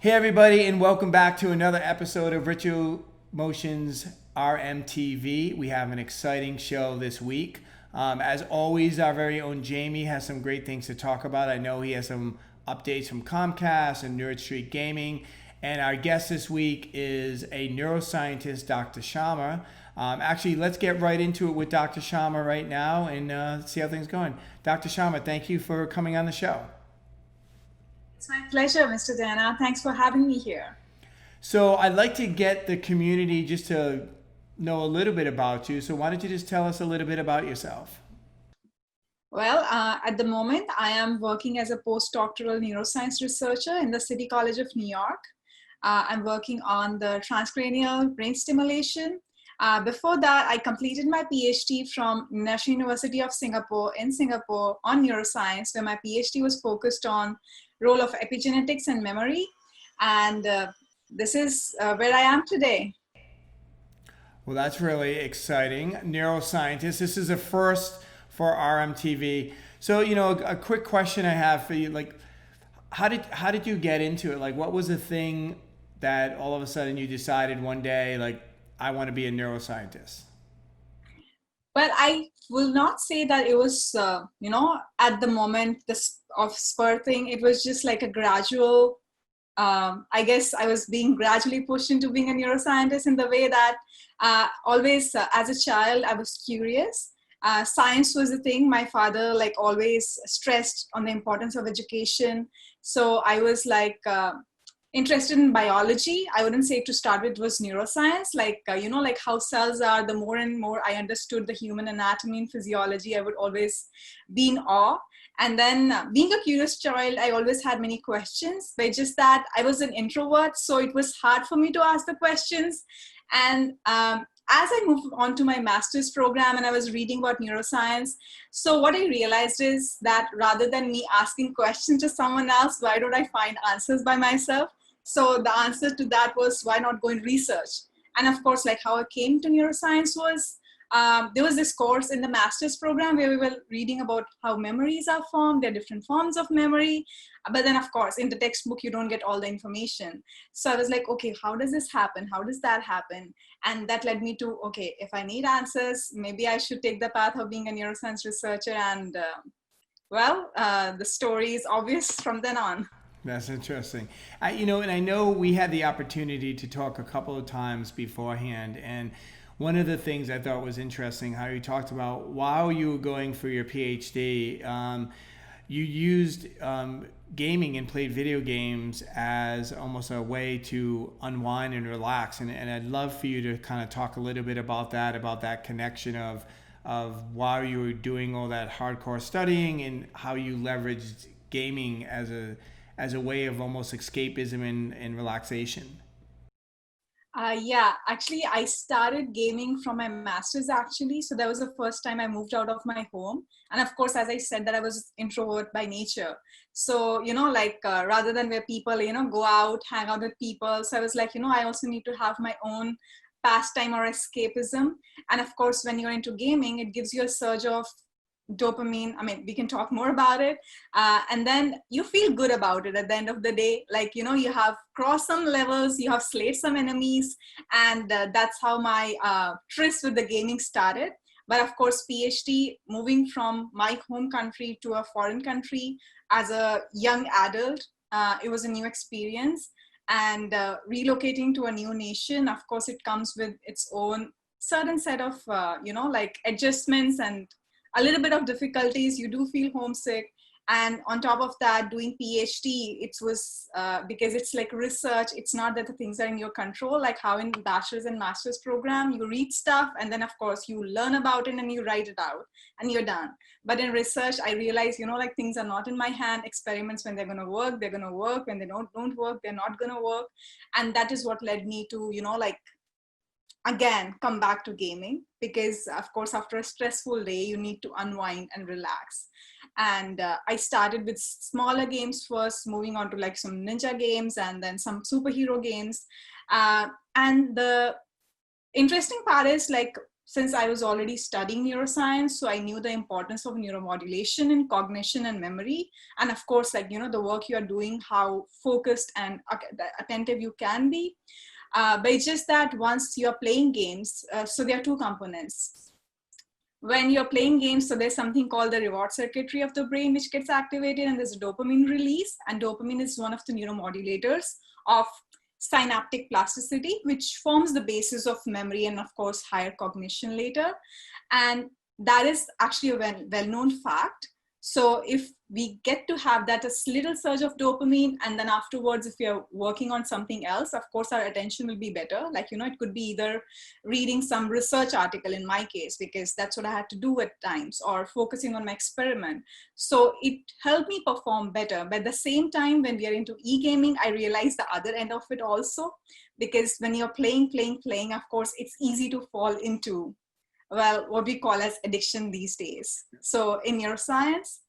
Hey everybody, and welcome back to another episode of Ritual Motions RMTV. We have an exciting show this week. As always, our very own Jamie has some great things to talk about. I know he has some updates from Comcast and Nerd Street Gaming. And our guest this week is a neuroscientist, Dr. Sharma. Actually, let's get right into it with Dr. Sharma right now and see how things are going. Dr. Sharma, thank you for coming on the show. It's my pleasure, Mr. Dana. Thanks for having me here. So I'd like to get the community just to know a little bit about you. So why don't you just tell us a little bit about yourself? Well, at the moment, I am working as a postdoctoral neuroscience researcher in the City College of New York. I'm working on the transcranial brain stimulation. Before that, I completed my PhD from National University of Singapore in Singapore on neuroscience, where my PhD was focused on role of epigenetics and memory. And this is where I am today. Well, that's really exciting. Neuroscientist. This is a first for RMTV. So, a quick question I have for you, like, how did you get into it? Like, what was the thing that all of a sudden you decided one day, like, I want to be a neuroscientist? Well, I will not say that it was, at the moment of spur thing. It was just like a gradual, I guess I was being gradually pushed into being a neuroscientist in the way that always as a child, I was curious. Science was the thing. My father like always stressed on the importance of education. So I was like, interested in biology. I wouldn't say to start with was neuroscience, like like how cells are. The more and more I understood the human anatomy and physiology, I would always be in awe. And then being a curious child, I always had many questions, but just that I was an introvert, so it was hard for me to ask the questions. And as I moved on to my master's program and I was reading about neuroscience, so what I realized is that rather than me asking questions to someone else, why don't I find answers by myself? So the answer to that was, why not go and research? And of course, like how I came to neuroscience was, there was this course in the master's program where we were reading about how memories are formed. There are different forms of memory. But then of course, in the textbook, you don't get all the information. So I was like, okay, how does this happen? How does that happen? And that led me to, okay, if I need answers, maybe I should take the path of being a neuroscience researcher. And the story is obvious from then on. That's interesting. And I know we had the opportunity to talk a couple of times beforehand, and one of the things I thought was interesting, how you talked about while you were going for your PhD, you used gaming and played video games as almost a way to unwind and relax. And I'd love for you to kind of talk a little bit about that connection of while you were doing all that hardcore studying and how you leveraged gaming as a way of almost escapism and relaxation. Yeah, actually, I started gaming from my master's actually. So that was the first time I moved out of my home. And of course, as I said, that I was introvert by nature. So, rather than where people, go out, hang out with people. So I was like, I also need to have my own pastime or escapism. And of course, when you're into gaming, it gives you a surge of dopamine. I mean, we can talk more about it. And then you feel good about it at the end of the day. Like, you have crossed some levels, you have slayed some enemies. And that's how my tryst with the gaming started. But of course, PhD, moving from my home country to a foreign country as a young adult, it was a new experience. And relocating to a new nation, of course, it comes with its own certain set of, adjustments and a little bit of difficulties. You do feel homesick. And on top of that, doing PhD, it was because it's like research. It's not that the things are in your control, like how in bachelor's and master's program, you read stuff and then of course you learn about it and you write it out and you're done. But in research, I realized, things are not in my hand. Experiments, when they're going to work, they're going to work. When they don't work, they're not going to work. And that is what led me to, again come back to gaming, because of course after a stressful day you need to unwind and relax. And I started with smaller games first, moving on to like some ninja games and then some superhero games. And the interesting part is, like, since I was already studying neuroscience, so I knew the importance of neuromodulation in cognition and memory. And of course, like, the work you are doing, how focused and attentive you can be. But it's just that once you're playing games, so there are two components. When you're playing games, so there's something called the reward circuitry of the brain, which gets activated, and there's a dopamine release. And dopamine is one of the neuromodulators of synaptic plasticity, which forms the basis of memory and of course higher cognition later. And that is actually a well-known fact. So if we get to have that a little surge of dopamine, and then afterwards, if we are working on something else, of course, our attention will be better. Like, it could be either reading some research article in my case, because that's what I had to do at times, or focusing on my experiment. So it helped me perform better. But at the same time, when we are into e-gaming, I realized the other end of it also, because when you're playing, of course, it's easy to fall into, well, what we call as addiction these days. So in neuroscience,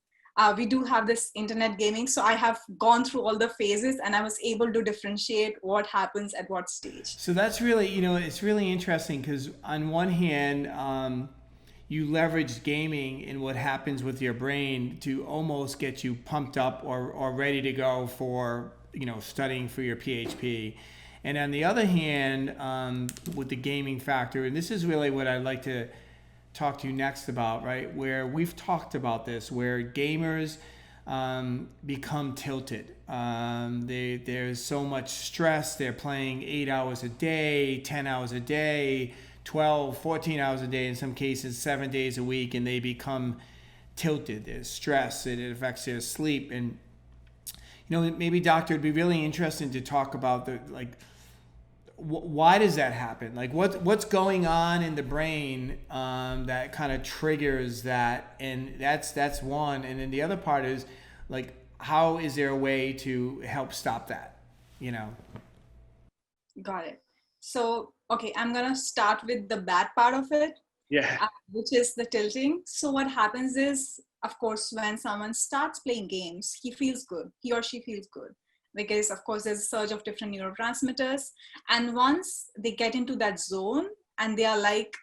we do have this internet gaming. So I have gone through all the phases, and I was able to differentiate what happens at what stage. So that's really, it's really interesting, because on one hand, you leverage gaming and what happens with your brain to almost get you pumped up or ready to go for, studying for your PhD. And on the other hand, with the gaming factor, and this is really what I'd like to talk to you next about, right? Where we've talked about this, where gamers become tilted. There's so much stress. They're playing 8 hours a day, 10 hours a day, 12, 14 hours a day, in some cases 7 days a week, and they become tilted. There's stress, it affects their sleep. And maybe, doctor, it'd be really interesting to talk about why does that happen? Like, what's going on in the brain that kind of triggers that? And that's one. And then the other part is, like, how is there a way to help stop that? Got it. So, okay, I'm gonna start with the bad part of it. Yeah. Which is the tilting. So what happens is, of course, when someone starts playing games, he or she feels good, because of course there's a surge of different neurotransmitters. And once they get into that zone, and they are like,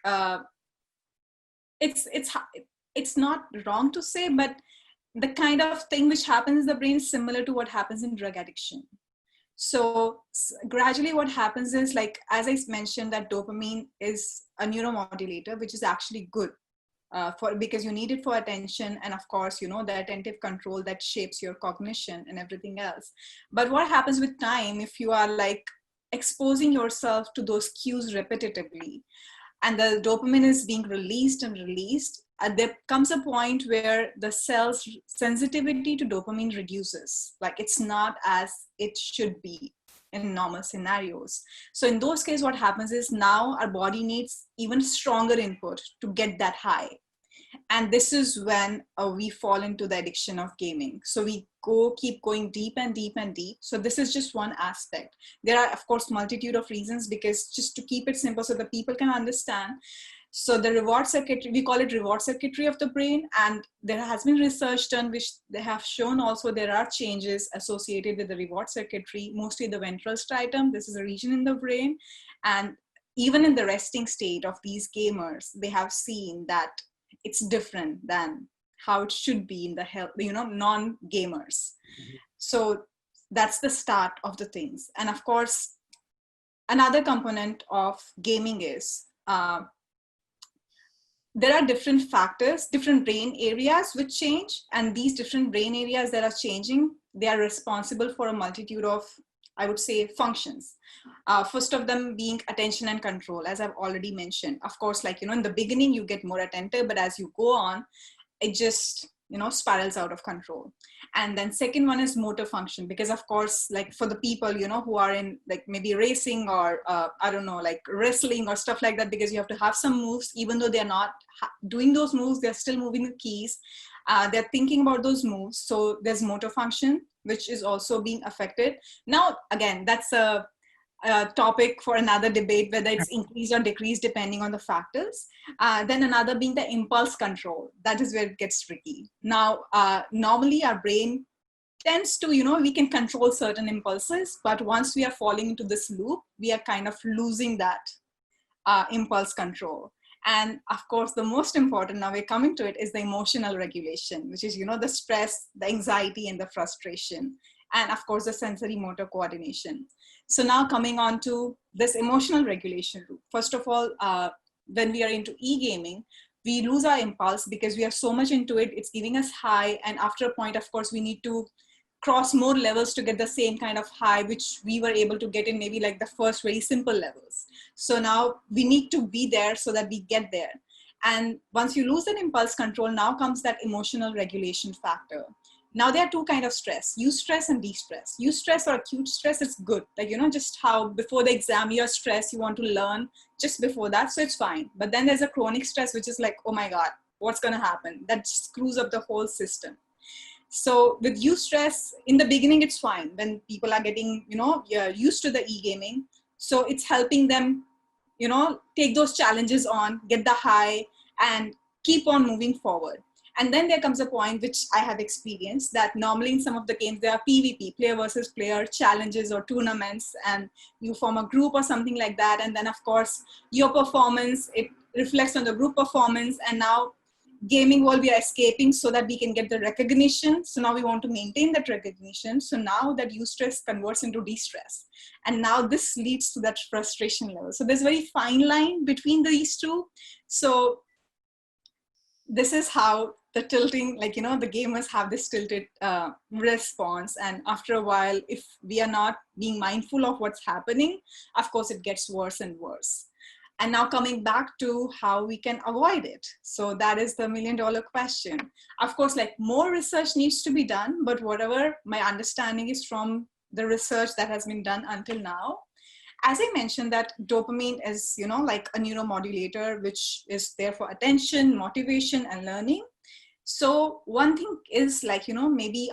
it's not wrong to say, but the kind of thing which happens in the brain is similar to what happens in drug addiction. So gradually what happens is, like, as I mentioned, that dopamine is a neuromodulator, which is actually good because you need it for attention. And of course, the attentive control that shapes your cognition and everything else. But what happens with time, if you are like exposing yourself to those cues repetitively, and the dopamine is being released and released, there comes a point where the cell's sensitivity to dopamine reduces. Like, it's not as it should be in normal scenarios. So in those cases, what happens is, now our body needs even stronger input to get that high. And this is when we fall into the addiction of gaming. So we keep going deep and deep and deep. So this is just one aspect. There are, of course, multitude of reasons, because just to keep it simple so that people can understand. So the reward circuitry, we call it reward circuitry of the brain. And there has been research done which they have shown also there are changes associated with the reward circuitry, mostly the ventral striatum. This is a region in the brain. And even in the resting state of these gamers, they have seen that it's different than how it should be in the non-gamers. Mm-hmm. So that's the start of the things. And of course, another component of gaming is, there are different factors, different brain areas which change, and these different brain areas that are changing, they are responsible for a multitude of, I would say, functions. First of them being attention and control, as I've already mentioned. Of course, like, in the beginning, you get more attentive, but as you go on, it just, spirals out of control. And then second one is motor function, because of course, like for the people, who are in like maybe racing or, I don't know, like wrestling or stuff like that, because you have to have some moves, even though they're not doing those moves, they're still moving the keys. They're thinking about those moves. So there's motor function, which is also being affected. Now, again, that's a topic for another debate, whether it's increased or decreased depending on the factors. Then another being the impulse control. That is where it gets tricky. Now, normally our brain tends to, we can control certain impulses, but once we are falling into this loop, we are kind of losing that impulse control. And of course, the most important, now we're coming to it, is the emotional regulation, which is, the stress, the anxiety, and the frustration. And of course, the sensory motor coordination. So now coming on to this emotional regulation loop. First of all, when we are into e-gaming, we lose our impulse because we are so much into it. It's giving us high. And after a point, of course, we need to cross more levels to get the same kind of high, which we were able to get in maybe like the first very simple levels. So now we need to be there so that we get there. And once you lose that impulse control, now comes that emotional regulation factor. Now there are two kinds of stress, eustress and de-stress. Eustress or acute stress is good. Like, just how before the exam you're stressed, you want to learn just before that, so it's fine. But then there's a chronic stress, which is like, oh my God, what's gonna happen? That screws up the whole system. So with eustress, in the beginning, it's fine when people are getting, used to the e-gaming. So it's helping them, take those challenges on, get the high, and keep on moving forward. And then there comes a point which I have experienced, that normally in some of the games, there are PvP, player versus player challenges or tournaments, and you form a group or something like that. And then of course, your performance, it reflects on the group performance. And now gaming world, we are escaping so that we can get the recognition. So now we want to maintain that recognition. So now that eustress converts into de-stress. And now this leads to that frustration level. So there's a very fine line between these two. So this is how the tilting, like, the gamers have this tilted response. And after a while, if we are not being mindful of what's happening, of course, it gets worse and worse. And now coming back to how we can avoid it. So that is the $1 million question. Of course, like, more research needs to be done, but whatever my understanding is from the research that has been done until now, as I mentioned, that dopamine is, like a neuromodulator, which is there for attention, motivation, and learning. So one thing is like, maybe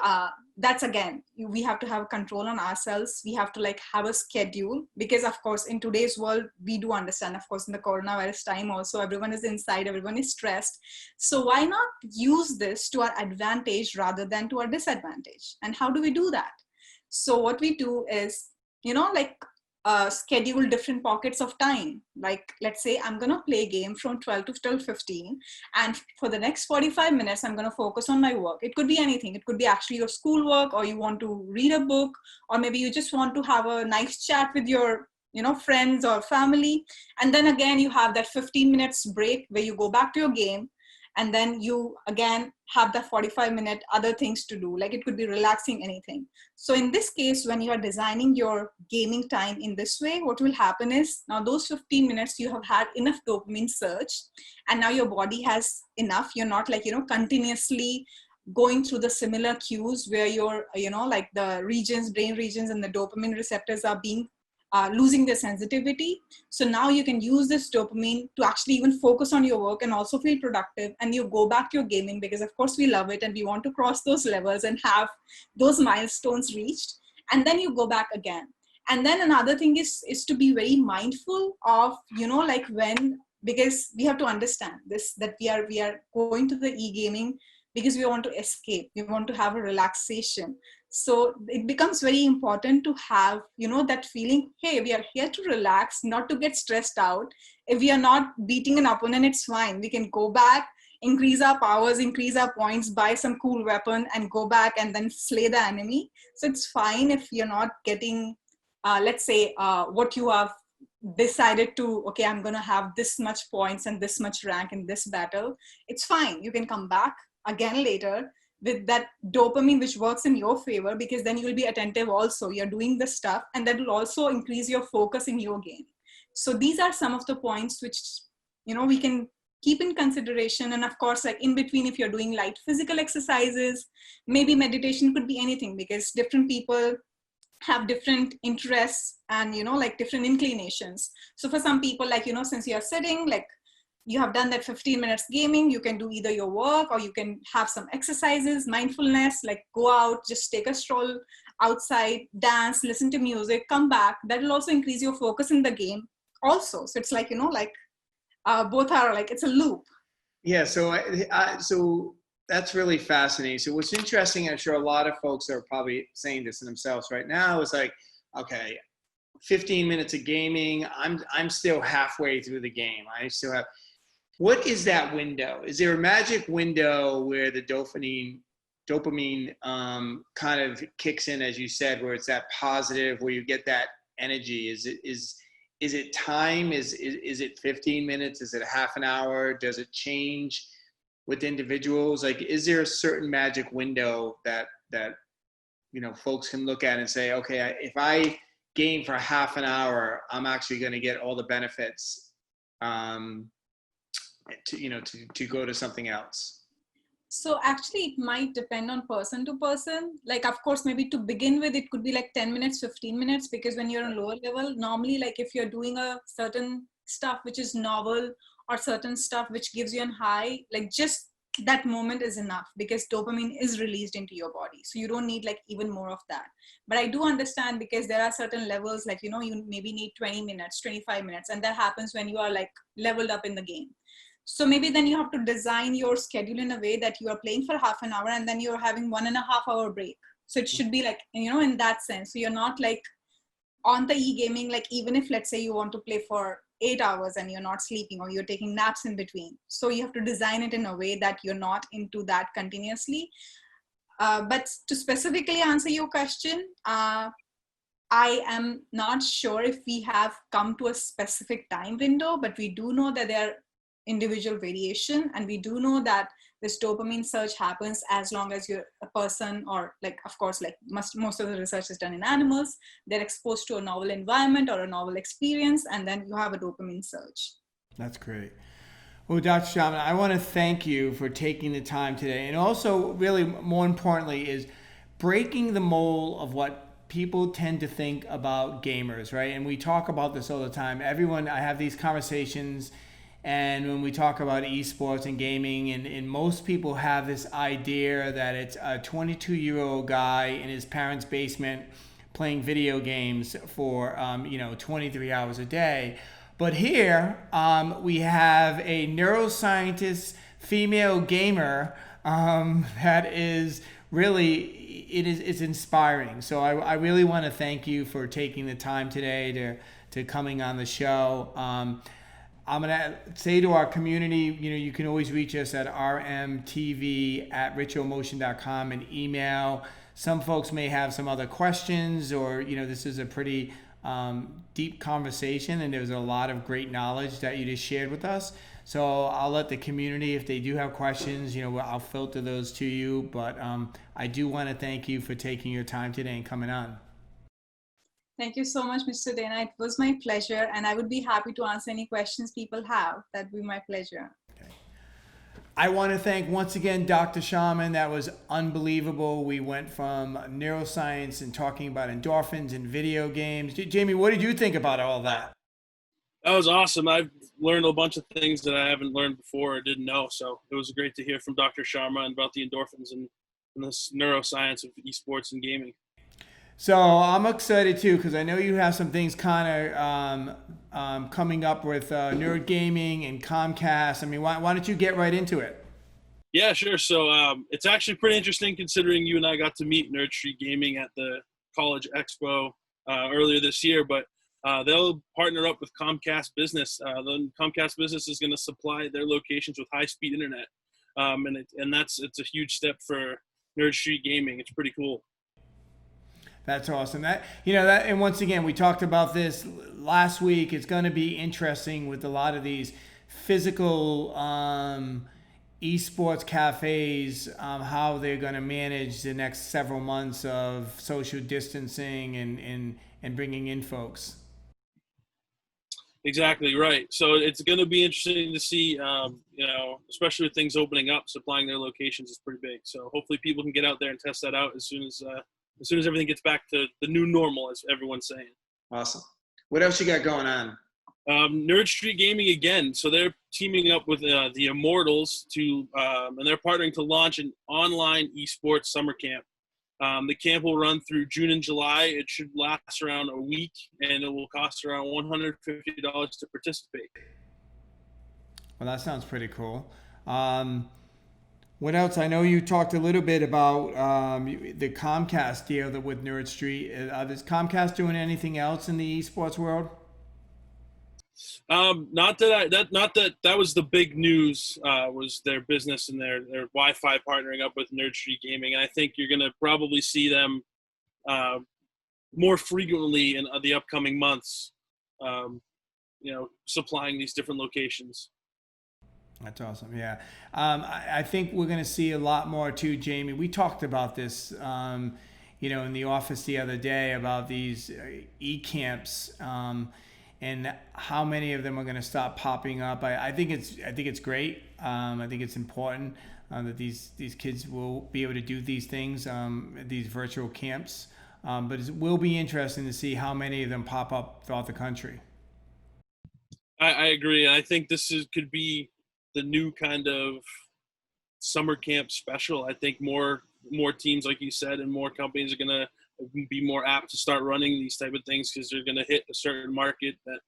that's, again, we have to have control on ourselves. We have to like have a schedule, because of course in today's world, we do understand, of course, in the coronavirus time also, everyone is inside, everyone is stressed. So why not use this to our advantage rather than to our disadvantage? And how do we do that? So what we do is, like, schedule different pockets of time. Like, let's say I'm going to play a game from 12 to 12:15, and for the next 45 minutes, I'm going to focus on my work. It could be anything. It could be actually your schoolwork, or you want to read a book, or maybe you just want to have a nice chat with your, friends or family. And then again, you have that 15 minutes break where you go back to your game. And then you again have the 45-minute other things to do. Like, it could be relaxing, anything. So in this case, when you are designing your gaming time in this way, what will happen is, now those 15 minutes, you have had enough dopamine surge, and now your body has enough. You're not like, continuously going through the similar cues where your, like the regions, brain regions, and the dopamine receptors are being losing their sensitivity. So now you can use this dopamine to actually even focus on your work and also feel productive, and you go back to your gaming, because of course we love it and we want to cross those levels and have those milestones reached. And then you go back again. And then another thing is to be very mindful of, like, when, because we have to understand this, that we are going to the e-gaming because we want to escape, we want to have a relaxation. So it becomes very important to have, that feeling, hey, we are here to relax, not to get stressed out. If we are not beating an opponent, it's fine. We can go back, increase our powers, increase our points, buy some cool weapon, and go back and then slay the enemy. So it's fine if you're not getting, let's say, what you have decided to, okay, I'm going to have this much points and this much rank in this battle. It's fine. You can come back again later with that dopamine, which works in your favor, because then you will be attentive also. You're doing the stuff, and that will also increase your focus in your game. So these are some of the points which, we can keep in consideration. And of course, like, in between, if you're doing light physical exercises, maybe meditation, could be anything, because different people have different interests and, like, different inclinations. So for some people, like, since you're sitting, like, you have done that 15 minutes gaming, you can do either your work, or you can have some exercises, mindfulness, like go out, just take a stroll outside, dance, listen to music, come back. That will also increase your focus in the game also. So it's like, both are like, it's a loop. Yeah. So that's really fascinating. So what's interesting, I'm sure a lot of folks are probably saying this to themselves right now, is like, okay, 15 minutes of gaming, I'm still halfway through the game. I still have, What is that window? Is there a magic window where the dopamine kind of kicks in, as you said, where it's that positive, where you get that energy? Is it time? Is it 15 minutes? Is it half an hour? Does it change with individuals? Like, is there a certain magic window that folks can look at and say, okay, if I game for half an hour, I'm actually going to get all the benefits um, to go to something else? So actually it might depend on person to person. Like, of course, maybe to begin with, it could be like 10 minutes, 15 minutes, because when you're on lower level, normally, like if you're doing a certain stuff which is novel or certain stuff which gives you an high, like just that moment is enough because dopamine is released into your body. So you don't need like even more of that. But I do understand, because there are certain levels, like, you maybe need 20 minutes, 25 minutes. And that happens when you are like leveled up in the game. So maybe then you have to design your schedule in a way that you are playing for half an hour and then you're having 1.5 hour break. So it should be like, in that sense. So you're not like on the e-gaming, like even if let's say you want to play for 8 hours and you're not sleeping or you're taking naps in between. So you have to design it in a way that you're not into that continuously. But to specifically answer your question, I am not sure if we have come to a specific time window, but we do know that there are individual variation, and we do know that this dopamine surge happens as long as you're a person, or like, of course, like most of the research is done in animals. They're exposed to a novel environment or a novel experience, and then you have a dopamine surge. That's great. Well, Dr. Shaman, I want to thank you for taking the time today, and also, really more importantly, is breaking the mold of what people tend to think about gamers, right? And we talk about this all the time. I have these conversations, and when we talk about esports and gaming, and most people have this idea that it's a 22-year-old guy in his parents' basement playing video games for 23 hours a day. But here we have a neuroscientist, female gamer that is really, it's inspiring. So I really want to thank you for taking the time today to coming on the show. I'm going to say to our community, you can always reach us at rmtv@ritualmotion.com and email. Some folks may have some other questions, or, this is a pretty deep conversation, and there's a lot of great knowledge that you just shared with us. So I'll let the community, if they do have questions, I'll filter those to you. But I do want to thank you for taking your time today and coming on. Thank you so much, Mr. Dana. It was my pleasure, and I would be happy to answer any questions people have. That'd be my pleasure. Okay. I want to thank once again Dr. Shaman. That was unbelievable. We went from neuroscience and talking about endorphins and video games. Jamie, what did you think about all that? That was awesome. I've learned a bunch of things that I haven't learned before or didn't know. So it was great to hear from Dr. Sharma about the endorphins and this neuroscience of esports and gaming. So I'm excited too, because I know you have some things kind of coming up with Nerd Gaming and Comcast. I mean, why don't you get right into it? Yeah, sure. So it's actually pretty interesting, considering you and I got to meet Nerd Street Gaming at the College Expo earlier this year. But they'll partner up with Comcast Business. The Comcast Business is going to supply their locations with high-speed internet, and it's a huge step for Nerd Street Gaming. It's pretty cool. That's awesome. And once again, we talked about this last week. It's going to be interesting with a lot of these physical esports cafes, how they're going to manage the next several months of social distancing and bringing in folks. Exactly right. So it's going to be interesting to see, especially with things opening up, supplying their locations is pretty big. So hopefully people can get out there and test that out as soon as everything gets back to the new normal, as everyone's saying. Awesome. What else you got going on? Nerd Street Gaming again. So they're teaming up with the Immortals and they're partnering to launch an online esports summer camp. The camp will run through June and July. It should last around a week, and it will cost around $150 to participate. Well, that sounds pretty cool. What else? I know you talked a little bit about the Comcast deal with Nerd Street. Is Comcast doing anything else in the esports world? Not that was the big news, was their business and their Wi-Fi partnering up with Nerd Street Gaming. And I think you're going to probably see them more frequently in the upcoming months, supplying these different locations. That's awesome. Yeah. I think we're going to see a lot more too, Jamie. We talked about this, in the office the other day about these e-camps, and how many of them are going to stop popping up. I think it's great. I think it's important that these kids will be able to do these things, these virtual camps. But it will be interesting to see how many of them pop up throughout the country. I agree. I think could be the new kind of summer camp special. I think more teams, like you said, and more companies are going to be more apt to start running these type of things because they're going to hit a certain market that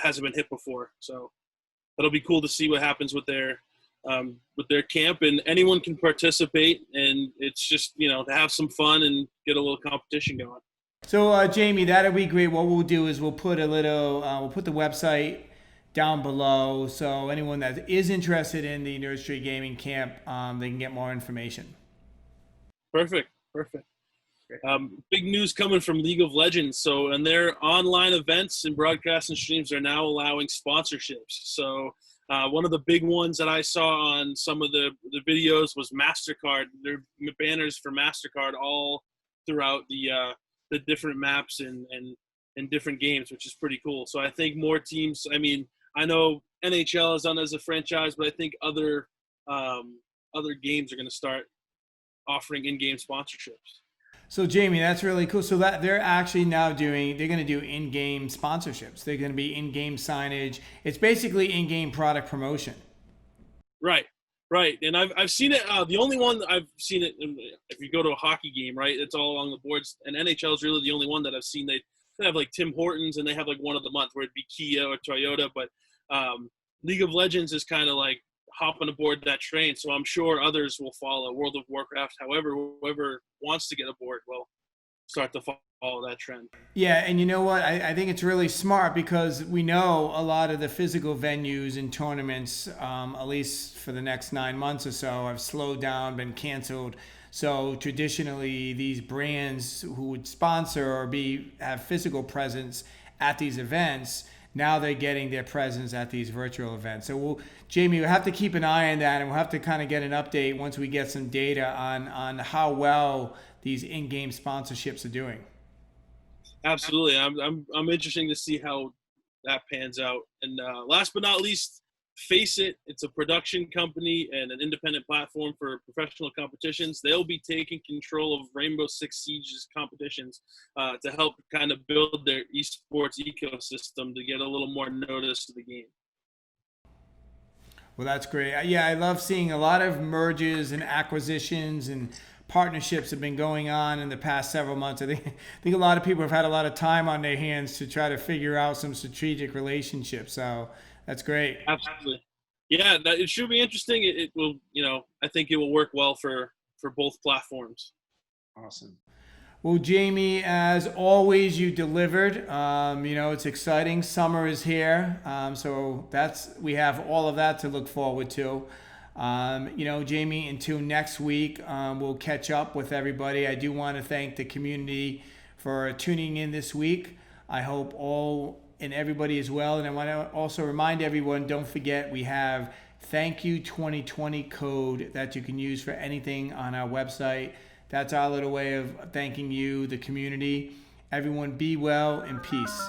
hasn't been hit before. So that'll be cool to see what happens with their camp, and anyone can participate, and it's just to have some fun and get a little competition going. So Jamie, that'll be great. What we'll do is we'll put the website down below, so anyone that is interested in the Nerd Street Gaming Camp, they can get more information. Perfect. Big news coming from League of Legends. So, and their online events and broadcasts and streams are now allowing sponsorships. So, one of the big ones that I saw on some of the videos was MasterCard. There are banners for MasterCard all throughout the different maps and different games, which is pretty cool. So I think more teams. I mean, I know NHL is done as a franchise, but I think other games are going to start offering in-game sponsorships. So Jamie, that's really cool. So that they're actually now they're going to do in-game sponsorships. They're going to be in-game signage. It's basically in-game product promotion. Right. And I've seen it. The only one I've seen it, if you go to a hockey game, right, it's all along the boards. And NHL is really the only one that I've seen. They have like Tim Hortons, and they have like one of the month where it'd be Kia or Toyota. But League of Legends is kind of like hopping aboard that train, so I'm sure others will follow. World of Warcraft, however, whoever wants to get aboard will start to follow that trend. Yeah, and you know what? I think it's really smart because we know a lot of the physical venues and tournaments, at least for the next 9 months or so, have slowed down, been canceled. So traditionally, these brands who would sponsor or have physical presence at these events, now they're getting their presence at these virtual events. So Jamie, we'll have to keep an eye on that, and we'll have to kind of get an update once we get some data on how well these in-game sponsorships are doing. Absolutely. I'm interested to see how that pans out. And last but not least, Face It. It's a production company and an independent platform for professional competitions. They'll be taking control of Rainbow Six Siege's competitions to help kind of build their esports ecosystem to get a little more notice to the game. Well, that's great. Yeah, I love seeing a lot of mergers and acquisitions and partnerships have been going on in the past several months. I think a lot of people have had a lot of time on their hands to try to figure out some strategic relationships. So that's great. Absolutely. Yeah, it should be interesting. It will, I think it will work well for both platforms. Awesome. Well, Jamie, as always, you delivered. It's exciting. Summer is here. So we have all of that to look forward to. Jamie, until next week, we'll catch up with everybody. I do want to thank the community for tuning in this week. I hope all and everybody is well. And I want to also remind everyone, don't forget, we have Thank You 2020 code that you can use for anything on our website. That's our little way of thanking you, the community. Everyone be well and peace.